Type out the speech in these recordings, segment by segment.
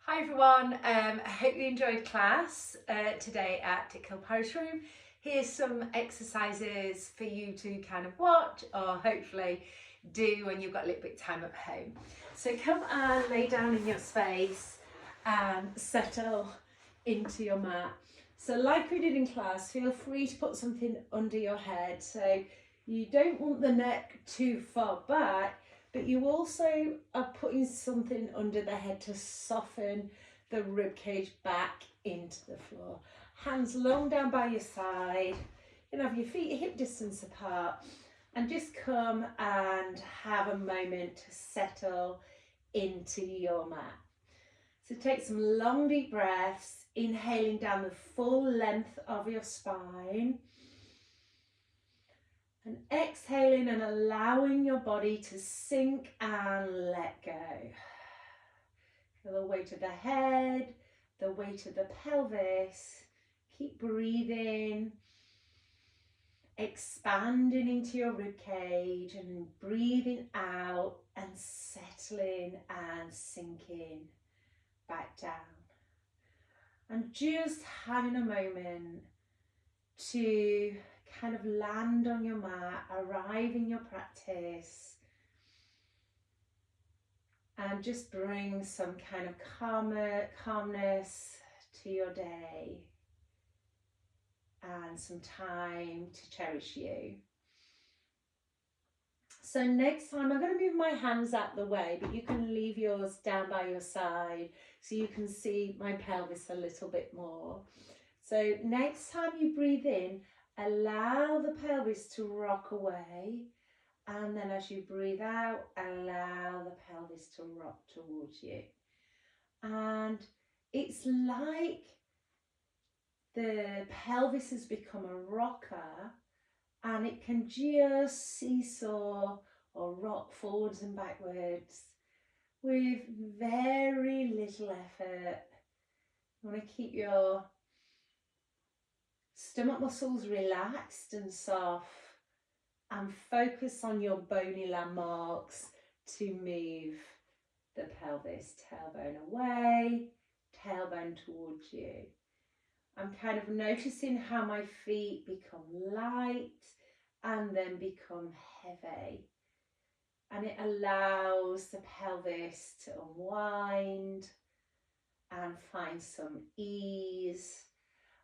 Hi everyone, I hope you enjoyed class today at Tickhill Parish Room. Here's some exercises for you to kind of watch or hopefully do when you've got a little bit of time at home. So come and lay down in your space and settle into your mat. So like we did in class, feel free to put something under your head. So you don't want the neck too far back, but you also are putting something under the head to soften the rib cage back into the floor. Hands long down by your side. You know, have your feet hip distance apart, and just come and have a moment to settle into your mat. So take some long deep breaths, inhaling down the full length of your spine. And exhaling and allowing your body to sink and let go. Feel the weight of the head, the weight of the pelvis. Keep breathing, expanding into your rib cage and breathing out and settling and sinking back down. And just having a moment to kind of land on your mat, arrive in your practice, and just bring some kind of calmness to your day and some time to cherish you. So next time I'm going to move my hands out the way, but you can leave yours down by your side so you can see my pelvis a little bit more. So next time you breathe in, allow the pelvis to rock away, and then as you breathe out, allow the pelvis to rock towards you. And it's like the pelvis has become a rocker, and it can just seesaw or rock forwards and backwards with very little effort. You want to keep your stomach muscles relaxed and soft, and focus on your bony landmarks to move the pelvis, tailbone away, tailbone towards you. I'm kind of noticing how my feet become light and then become heavy. And it allows the pelvis to unwind and find some ease.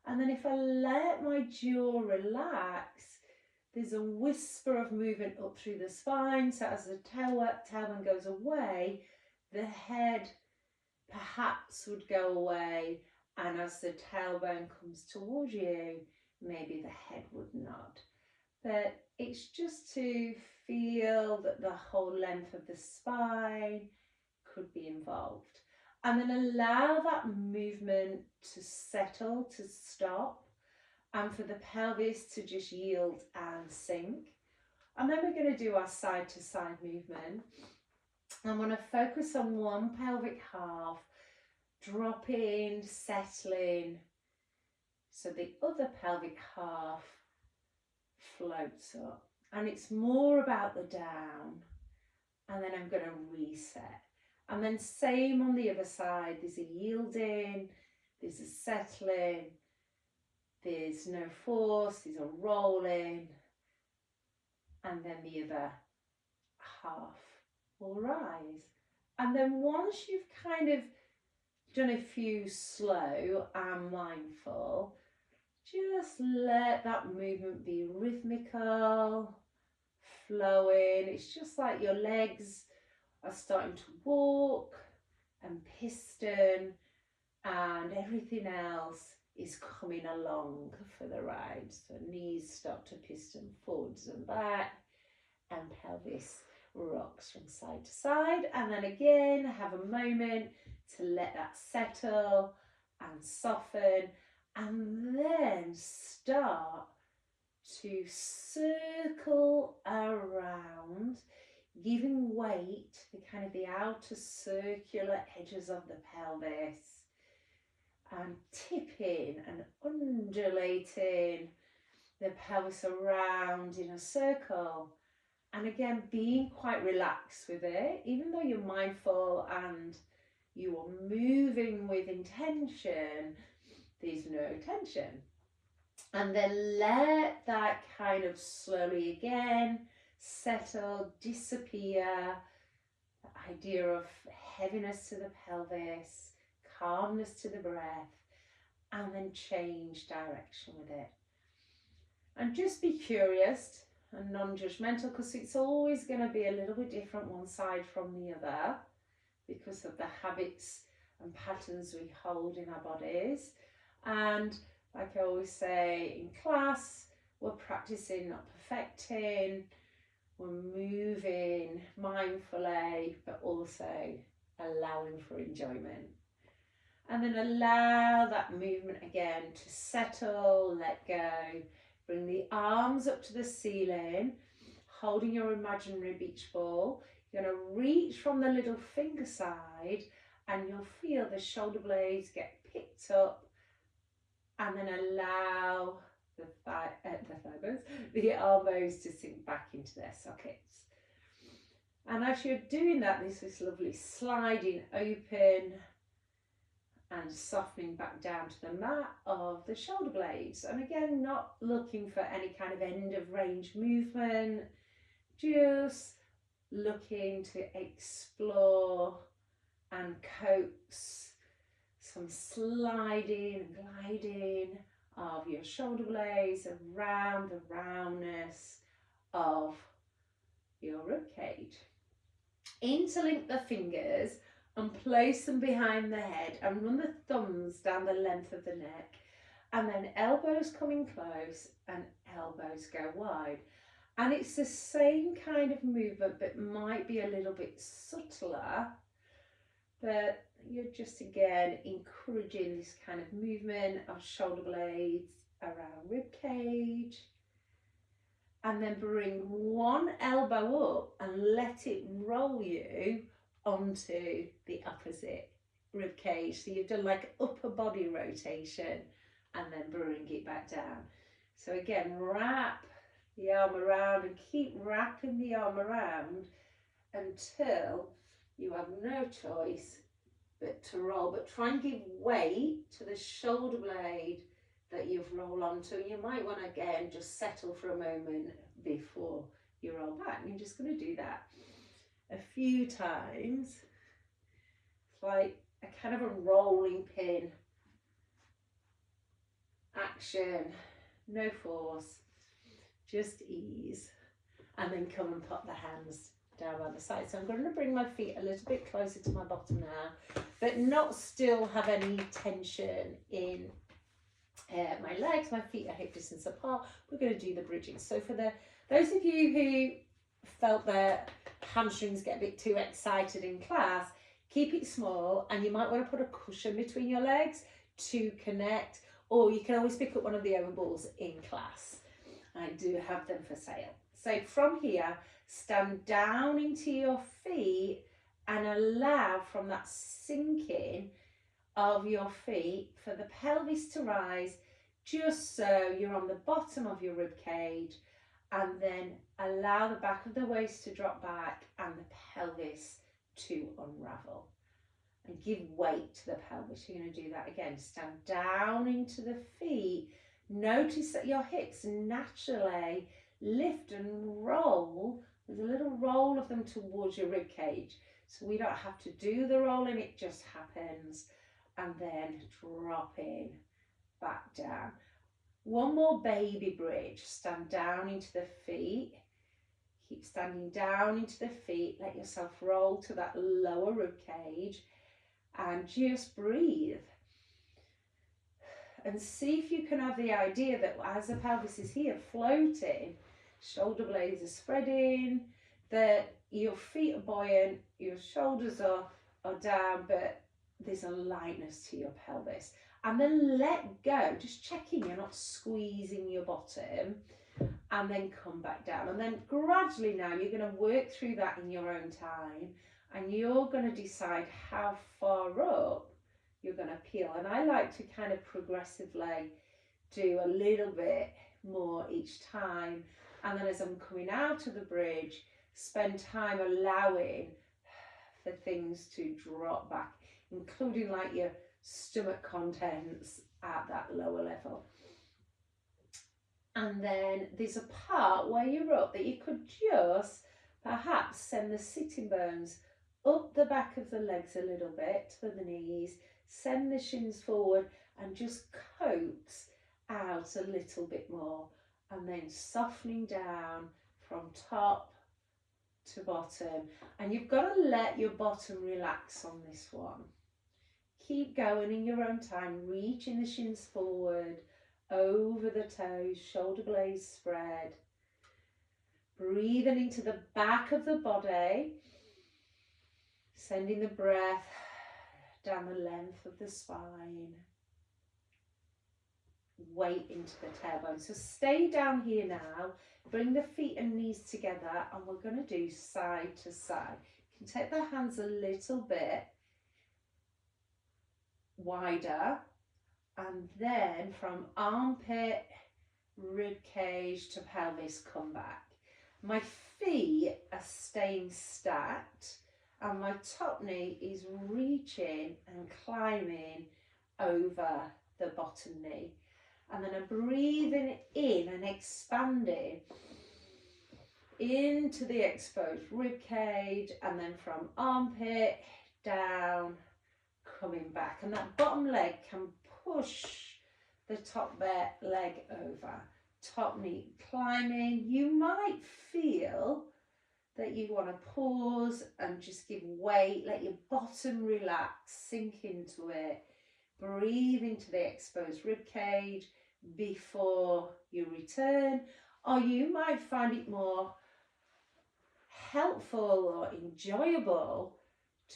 And then if I let my jaw relax, there's a whisper of movement up through the spine. So as the tailbone goes away, the head perhaps would go away. And as the tailbone comes towards you, maybe the head would not. But it's just to feel that the whole length of the spine could be involved. And then allow that movement to settle, to stop, and for the pelvis to just yield and sink. And then we're going to do our side to side movement. I want to focus on one pelvic half, dropping, settling, so the other pelvic half floats up. And it's more about the down. And then I'm going to reset. And then same on the other side. There's a yielding, there's a settling, there's no force, there's a rolling, and then the other half will rise. And then once you've kind of done a few slow and mindful, just let that movement be rhythmical, flowing. It's just like your legs are starting to walk and piston, and everything else is coming along for the ride. So knees start to piston forwards and back, and pelvis rocks from side to side. And then again, have a moment to let that settle and soften, and then start to circle around, giving weight to kind of the outer circular edges of the pelvis, and tipping and undulating the pelvis around in a circle. And again, being quite relaxed with it, even though you're mindful and You are moving with intention. There's no tension. And then let that kind of slowly again settle, disappear. The idea of heaviness to the pelvis, calmness to the breath, and then change direction with it. And just be curious and non-judgmental, because it's always going to be a little bit different one side from the other because of the habits and patterns we hold in our bodies. And like I always say in class, we're practicing, not perfecting. We're moving mindfully, but also allowing for enjoyment. And then allow that movement again to settle, let go. Bring the arms up to the ceiling, holding your imaginary beach ball. You're going to reach from the little finger side and you'll feel the shoulder blades get picked up, and then allow the elbows to sink back into their sockets. And as you're doing that, there's this lovely sliding open and softening back down to the mat of the shoulder blades. And again, not looking for any kind of end of range movement, just looking to explore and coax some sliding and gliding of your shoulder blades around the roundness of your rib cage. Interlink the fingers and place them behind the head and run the thumbs down the length of the neck, and then elbows coming close and elbows go wide. And it's the same kind of movement but might be a little bit subtler, but you're just again encouraging this kind of movement of shoulder blades around rib cage. And then bring one elbow up and let it roll you onto the opposite rib cage. So you've done like upper body rotation and then bring it back down. So again, wrap the arm around and keep wrapping the arm around until you have no choice but to roll. But try and give weight to the shoulder blade that you've rolled onto. You might want to again just settle for a moment before you roll back. You're just going to do that a few times. It's like a kind of a rolling pin action, no force, just ease. And then come and put the hands down by the side. So I'm going to bring my feet a little bit closer to my bottom now, but not still have any tension in my legs. My feet are hip distance apart. We're going to do the bridging. So for those of you who felt their hamstrings get a bit too excited in class, keep it small, and you might want to put a cushion between your legs to connect, or you can always pick up one of the oval balls in class. I do have them for sale. So from here, stand down into your feet and allow from that sinking of your feet for the pelvis to rise, just so you're on the bottom of your rib cage, and then allow the back of the waist to drop back and the pelvis to unravel. And give weight to the pelvis. You're going to do that again. Stand down into the feet. Notice that your hips naturally lift and roll. There's a little roll of them towards your rib cage. So we don't have to do the rolling, it just happens. And then dropping back down. One more baby bridge. Stand down into the feet. Keep standing down into the feet. Let yourself roll to that lower rib cage. And just breathe. And see if you can have the idea that as the pelvis is here floating, shoulder blades are spreading, that your feet are buoyant, your shoulders are down, but there's a lightness to your pelvis. And then let go, just checking you're not squeezing your bottom, and then come back down. And then gradually now you're going to work through that in your own time, and you're going to decide how far up you're going to peel. And I like to kind of progressively do a little bit more each time. And then as I'm coming out of the bridge, spend time allowing for things to drop back, including like your stomach contents at that lower level. And then there's a part where you're up that you could just perhaps send the sitting bones up the back of the legs a little bit to the knees, send the shins forward and just coax out a little bit more, and then softening down from top to bottom. And you've got to let your bottom relax on this one. Keep going in your own time, reaching the shins forward, over the toes, shoulder blades spread. Breathing into the back of the body, sending the breath down the length of the spine. Weight into the tailbone. So stay down here now, bring the feet and knees together, and we're going to do side to side. You can take the hands a little bit wider, and then from armpit, rib cage to pelvis, come back. My feet are staying stacked and my top knee is reaching and climbing over the bottom knee. And then I'm breathing in and expanding into the exposed rib cage, and then from armpit down, coming back. And that bottom leg can push the top leg over. Top knee climbing. You might feel that you want to pause and just give weight, let your bottom relax, sink into it. Breathe into the exposed rib cage before you return, or you might find it more helpful or enjoyable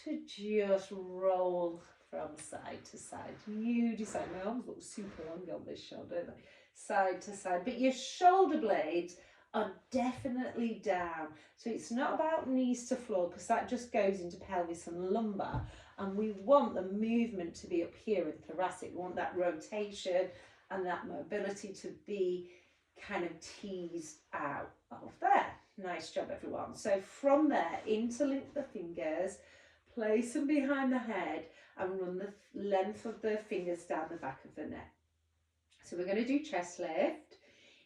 to just roll from side to side. You decide. My arms look super long on this shoulder, don't they? Side to side, but your shoulder blades are definitely down. So it's not about knees to floor, because that just goes into pelvis and lumbar, and we want the movement to be up here in thoracic. We want that rotation and that mobility to be kind of teased out of there. Nice job, everyone. So from there, interlink the fingers, place them behind the head, and run the length of the fingers down the back of the neck. So we're going to do chest lift.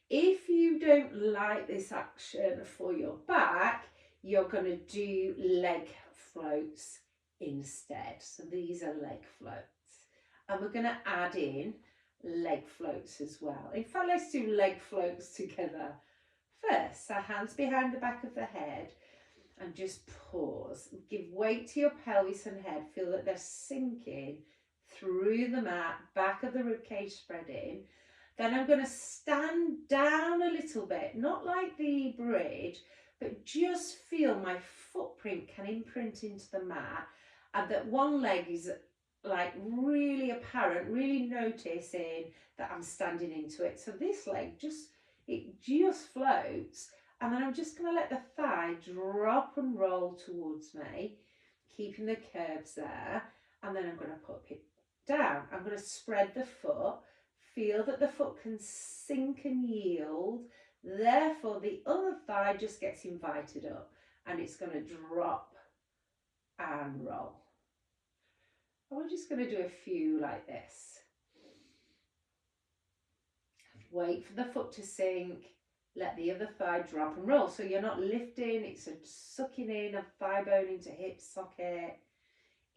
If you don't like this action for your back, you're going to do leg floats instead. So these are leg floats. And we're going to add in leg floats as well. In fact, let's do leg floats together first. So hands behind the back of the head, and just pause. Give weight to your pelvis and head. Feel that they're sinking through the mat, back of the ribcage spreading. Then I'm going to stand down a little bit, not like the bridge, but just feel my footprint can imprint into the mat, and that one leg is like really apparent, really noticing that I'm standing into it. So this leg just floats, and then I'm just going to let the thigh drop and roll towards me, keeping the curves there, and then I'm going to put it down. I'm going to spread the foot, feel that the foot can sink and yield, therefore the other thigh just gets invited up, and it's going to drop and roll. And we're just going to do a few like this. Wait for the foot to sink, let the other thigh drop and roll. So you're not lifting, it's a sucking in of thigh bone into hip socket.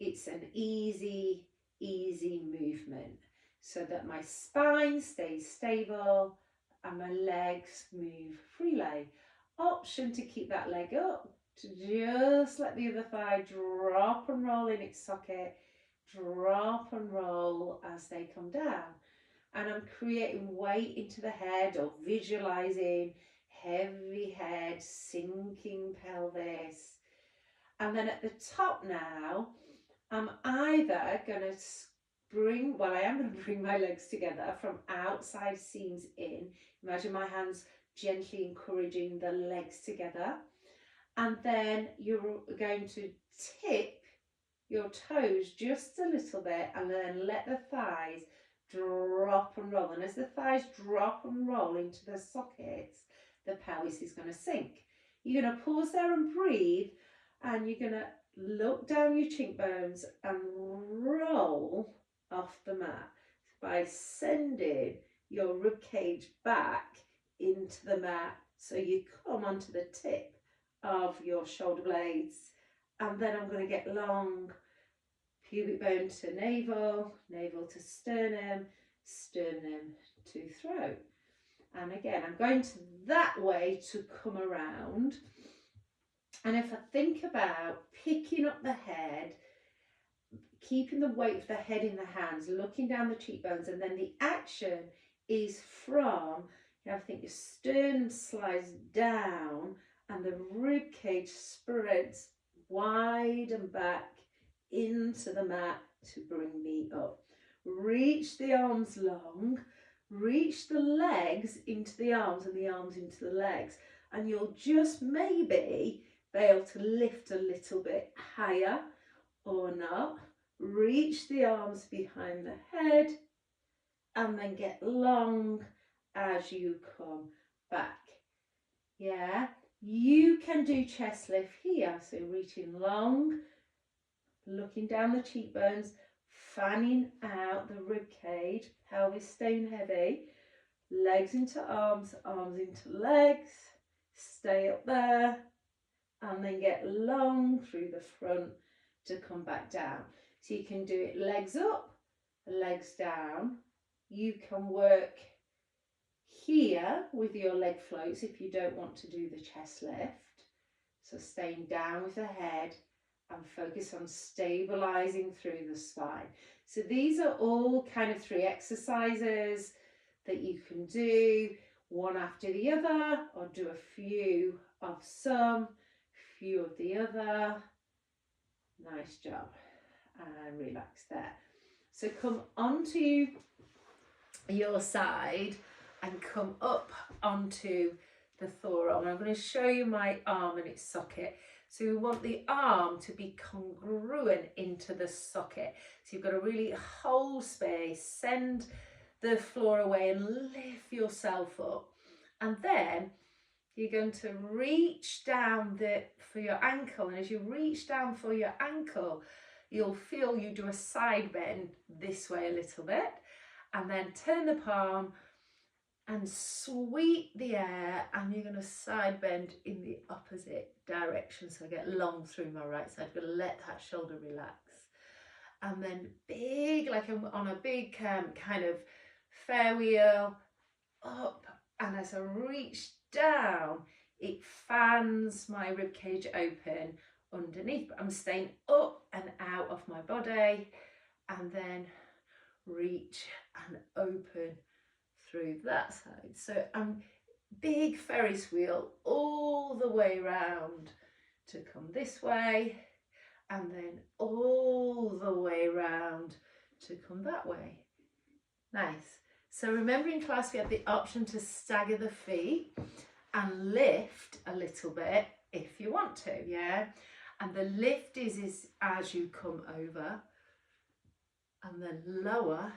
It's an easy movement, so that my spine stays stable and my legs move freely. Option to keep that leg up, to just let the other thigh drop and roll in its socket, drop and roll as they come down. And I'm creating weight into the head, or visualizing heavy head, sinking pelvis. And then at the top now, I'm either going to I am going to bring my legs together from outside seams in. Imagine my hands gently encouraging the legs together. And then you're going to tip your toes just a little bit, and then let the thighs drop and roll. And as the thighs drop and roll into the sockets, the pelvis is going to sink. You're going to pause there and breathe, and you're going to look down your cheekbones and roll off the mat by sending your rib cage back into the mat. So you come onto the tip of your shoulder blades, and then I'm going to get long pubic bone to navel, navel to sternum, sternum to throat. And again, I'm going to that way to come around. And if I think about picking up the head, keeping the weight of the head in the hands, looking down the cheekbones, and then the action is from, I think your sternum slides down and the rib cage spreads wide and back into the mat to bring me up. Reach the arms long, reach the legs into the arms and the arms into the legs, and you'll just maybe be able to lift a little bit higher or not. Reach the arms behind the head and then get long as you come back. Yeah, you can do chest lift here, so reaching long, looking down the cheekbones, fanning out the rib cage, pelvis staying heavy, legs into arms, arms into legs, stay up there, and then get long through the front to come back down. So you can do it legs up, legs down. You can work here with your leg floats if you don't want to do the chest lift. So staying down with the head and focus on stabilizing through the spine. So these are all kind of 3 exercises that you can do one after the other, or do a few of some, few of the other. Nice job. And relax there. So come onto your side and come up onto the forearm. I'm going to show you my arm and its socket. So we want the arm to be congruent into the socket. So you've got to really hold space, send the floor away and lift yourself up. And then you're going to reach down for your ankle. And as you reach down for your ankle, you'll feel you do a side bend this way a little bit. And then turn the palm and sweep the air, and you're going to side bend in the opposite direction. So I get long through my right side. I'm going to let that shoulder relax. And then big, like I'm on a big kind of fair wheel, up. And as I reach down, it fans my rib cage open underneath. But I'm staying up and out of my body. And then reach and open through that side. So I'm big Ferris wheel all the way round to come this way, and then all the way round to come that way. Nice. So remember in class we had the option to stagger the feet and lift a little bit if you want to, yeah? And the lift is as you come over, and then lower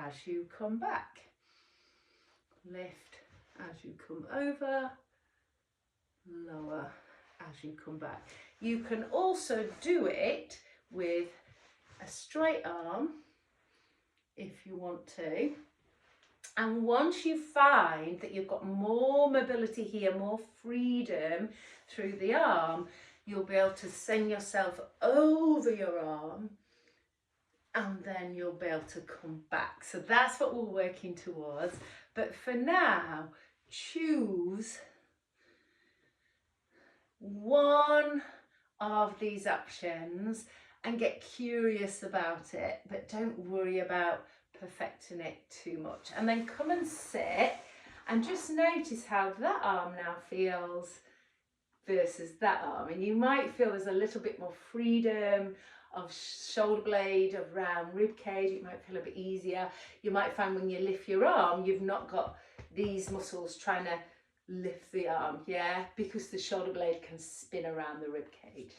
as you come back. Lift as you come over, lower as you come back. You can also do it with a straight arm if you want to. And once you find that you've got more mobility here, more freedom through the arm, you'll be able to send yourself over your arm, and then you'll be able to come back. So that's what we're working towards. But for now, choose one of these options and get curious about it, but don't worry about perfecting it too much. And then come and sit and just notice how that arm now feels versus that arm. And you might feel there's a little bit more freedom of shoulder blade, of round rib cage. It might feel a bit easier. You might find when you lift your arm, you've not got these muscles trying to lift the arm, yeah, because the shoulder blade can spin around the rib cage.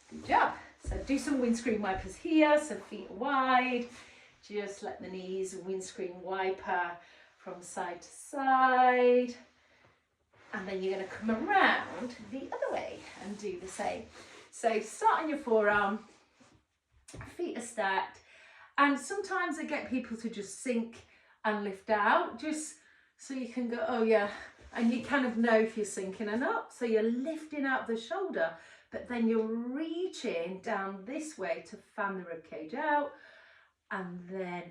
Good job. So do some windscreen wipers here, so feet wide. Just let the knees windscreen wiper from side to side. And then you're going to come around the other way and do the same. So start on your forearm, feet are stacked, and sometimes I get people to just sink and lift out, just so you can go, oh yeah, and you kind of know if you're sinking or not. So you're lifting out the shoulder, but then you're reaching down this way to fan the rib cage out, and then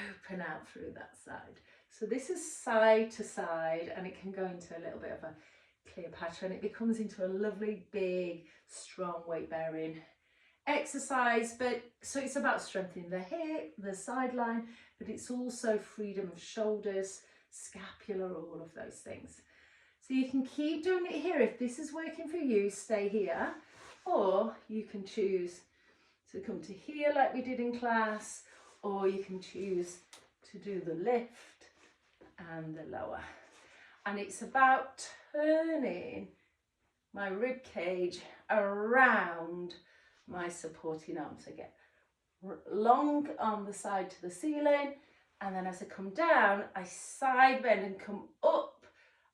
open out through that side. So this is side to side, and it can go into a little bit of a Cleopatra, and it becomes into a lovely big strong weight bearing exercise. But so it's about strengthening the hip, the sideline, but it's also freedom of shoulders, scapula, all of those things. So you can keep doing it here. If this is working for you, stay here, or you can choose to come to here like we did in class, or you can choose to do the lift and the lower. And it's about turning my rib cage around my supporting arm. So get long on the side to the ceiling, and then as I come down, I side bend and come up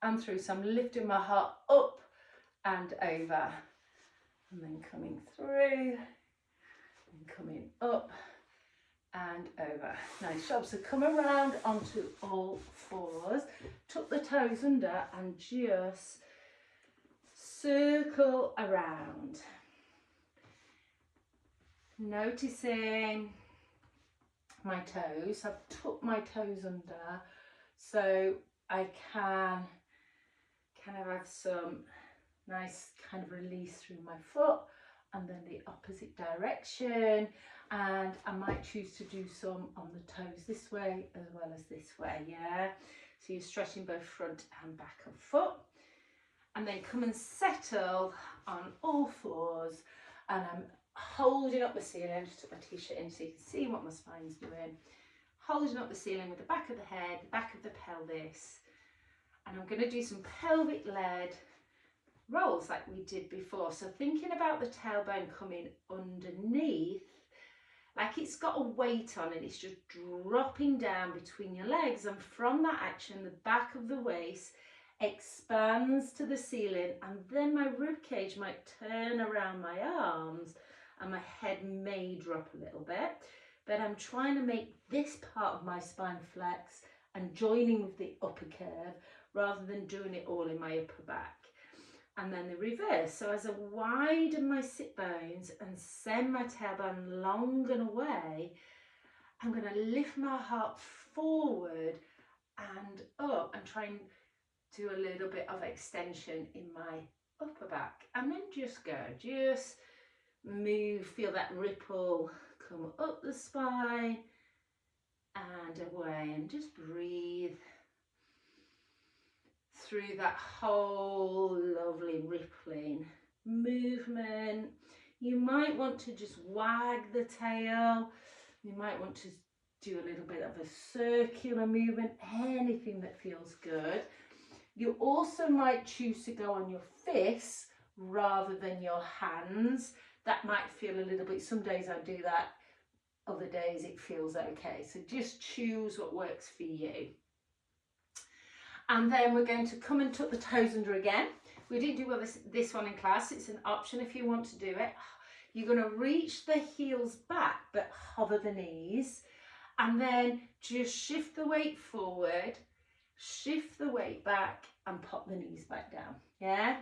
and through. So I'm lifting my heart up and over, and then coming through and coming up and over. Nice job. So come around onto all fours, tuck the toes under and just circle around. Noticing my toes. I've tucked my toes under so I can kind of have some nice kind of release through my foot, and then the opposite direction, and I might choose to do some on the toes this way as well as this way. Yeah, so you're stretching both front and back of foot, and then come and settle on all fours, and I'm holding up the ceiling. Just took my t-shirt in so you can see what my spine's doing. Holding up the ceiling with the back of the head, the back of the pelvis, and I'm going to do some pelvic led rolls like we did before. So thinking about the tailbone coming underneath, like it's got a weight on it, it's just dropping down between your legs, and from that action the back of the waist expands to the ceiling, and then my rib cage might turn around my arms and my head may drop a little bit, but I'm trying to make this part of my spine flex and joining with the upper curve rather than doing it all in my upper back. And then the reverse. So as I widen my sit bones and send my tailbone long and away, I'm going to lift my heart forward and up and try and do a little bit of extension in my upper back. And then just go, just move, feel that ripple come up the spine and away, and just breathe through that whole lovely rippling movement. You might want to just wag the tail, you might want to do a little bit of a circular movement, anything that feels good. You also might choose to go on your fists rather than your hands. That might feel a little bit, some days I do that, other days it feels okay. So just choose what works for you. And then we're going to come and tuck the toes under again. We didn't do this one in class, it's an option if you want to do it. You're going to reach the heels back but hover the knees, and then just shift the weight forward, shift the weight back and pop the knees back down. Yeah,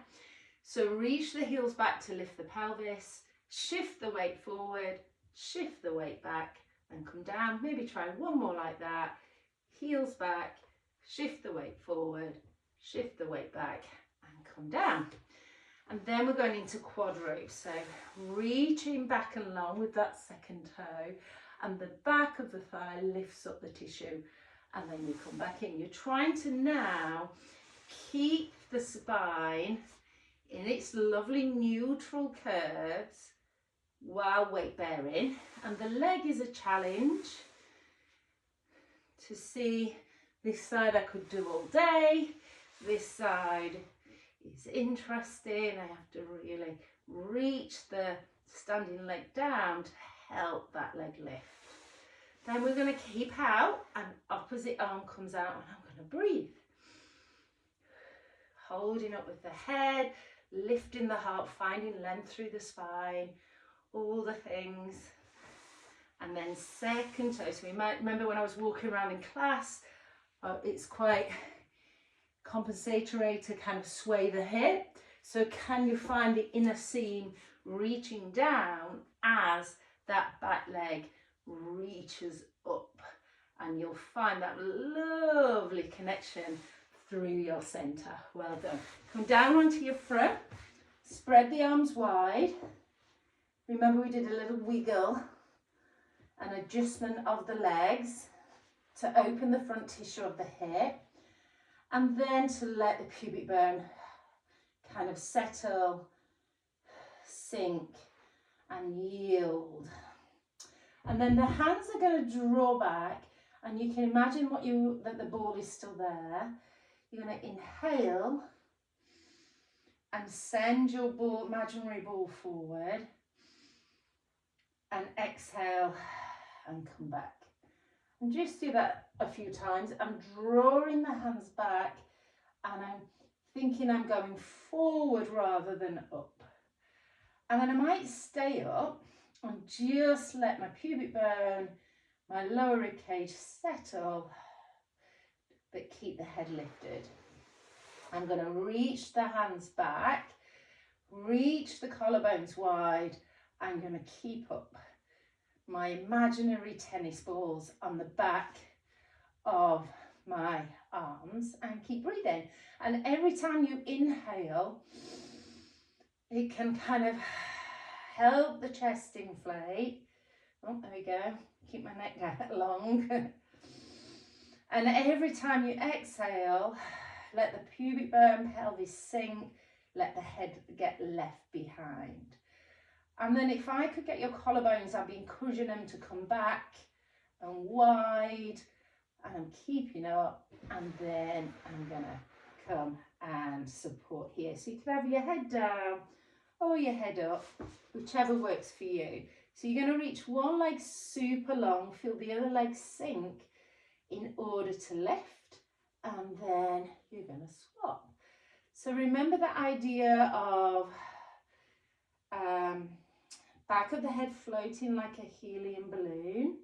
so reach the heels back to lift the pelvis, shift the weight forward, shift the weight back and come down. Maybe try one more like that. Heels back, shift the weight forward, shift the weight back and come down. And then we're going into quad rows. So reaching back and long with that second toe, and the back of the thigh lifts up the tissue, and then you come back in. You're trying to now keep the spine in its lovely neutral curves while weight bearing, and the leg is a challenge. To see, this side I could do all day, this side is interesting. I have to really reach the standing leg down to help that leg lift. Then we're going to keep out, and opposite arm comes out, and I'm going to breathe. Holding up with the head, lifting the heart, finding length through the spine, all the things. And then second toe. So we might remember when I was walking around in class, it's quite compensatory to kind of sway the hip. So can you find the inner seam reaching down as that back leg reaches up? And you'll find that lovely connection through your center. Well done. Come down onto your front. Spread the arms wide. Remember we did a little wiggle, an adjustment of the legs to open the front tissue of the hip, and then to let the pubic bone kind of settle, sink, and yield. And then the hands are going to draw back, and you can imagine that the ball is still there. You're going to inhale and send your imaginary ball forward, and exhale and come back. And just do that a few times. I'm drawing the hands back and I'm thinking I'm going forward rather than up. And then I might stay up and just let my pubic bone, my lower rib cage settle, but keep the head lifted. I'm going to reach the hands back, reach the collarbones wide. I'm going to keep up my imaginary tennis balls on the back of my arms and keep breathing. And every time you inhale, it can kind of help the chest inflate. Oh, there we go. Keep my neck down long. And every time you exhale, let the pubic bone, pelvis sink, let the head get left behind. And then if I could get your collarbones, I'd be encouraging them to come back and wide, and I'm keeping up, and then I'm gonna come and support here. So you can have your head down or your head up, whichever works for you. So you're gonna reach one leg super long, feel the other leg sink in order to lift, and then you're gonna swap. So remember the idea of back of the head floating like a helium balloon.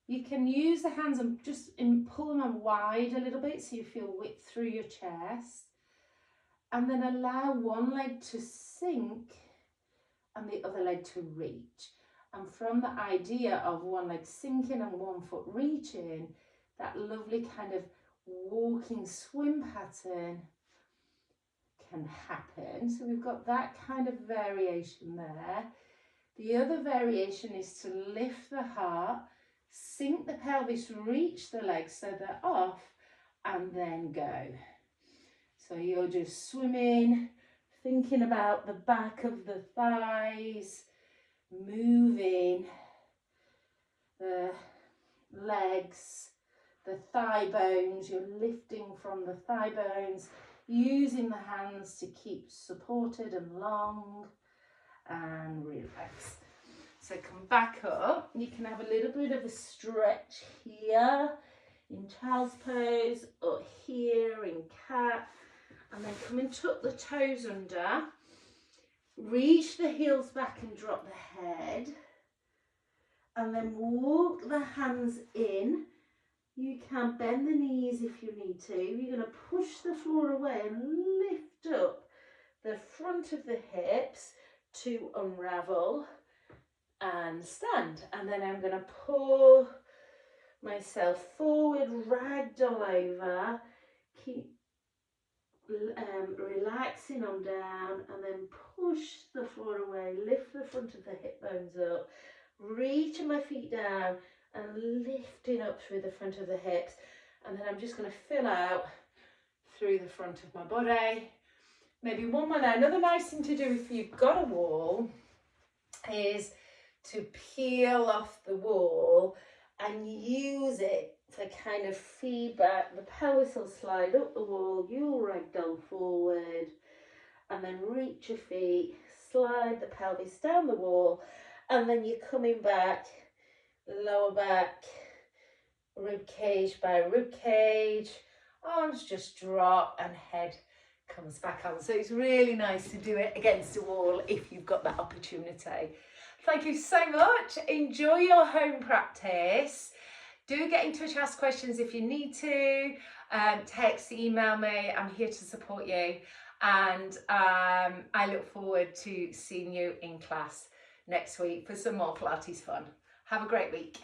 You can use the hands and just pull them wide a little bit so you feel width through your chest. And then allow one leg to sink and the other leg to reach. And from the idea of one leg sinking and one foot reaching, that lovely kind of walking swim pattern can happen. So we've got that kind of variation there. The other variation is to lift the heart, sink the pelvis, reach the legs so they're off, and then go. So you're just swimming, thinking about the back of the thighs, moving the legs, the thigh bones. You're lifting from the thigh bones, using the hands to keep supported and long, and relax. So come back up. You can have a little bit of a stretch here in child's pose, or here in cat, and then come and tuck the toes under, reach the heels back and drop the head, and then walk the hands in. You can bend the knees if you need to. You're going to push the floor away and lift up the front of the hips to unravel and stand. And then I'm going to pull myself forward, ragdoll over, keep relaxing on down, and then push the floor away, lift the front of the hip bones up, reaching my feet down and lifting up through the front of the hips. And then I'm just going to fill out through the front of my body. Maybe one more now. Another nice thing to do if you've got a wall is to peel off the wall and use it to kind of feedback. The pelvis will slide up the wall, you'll ragdoll forward, and then reach your feet, slide the pelvis down the wall, and then you're coming back, lower back, rib cage by rib cage, arms just drop and head comes back on. So it's really nice to do it against a wall if you've got that opportunity. Thank you so much. Enjoy your home practice. Do get in touch, ask questions if you need to. Text, email me. I'm here to support you. And I look forward to seeing you in class next week for some more Pilates fun. Have a great week.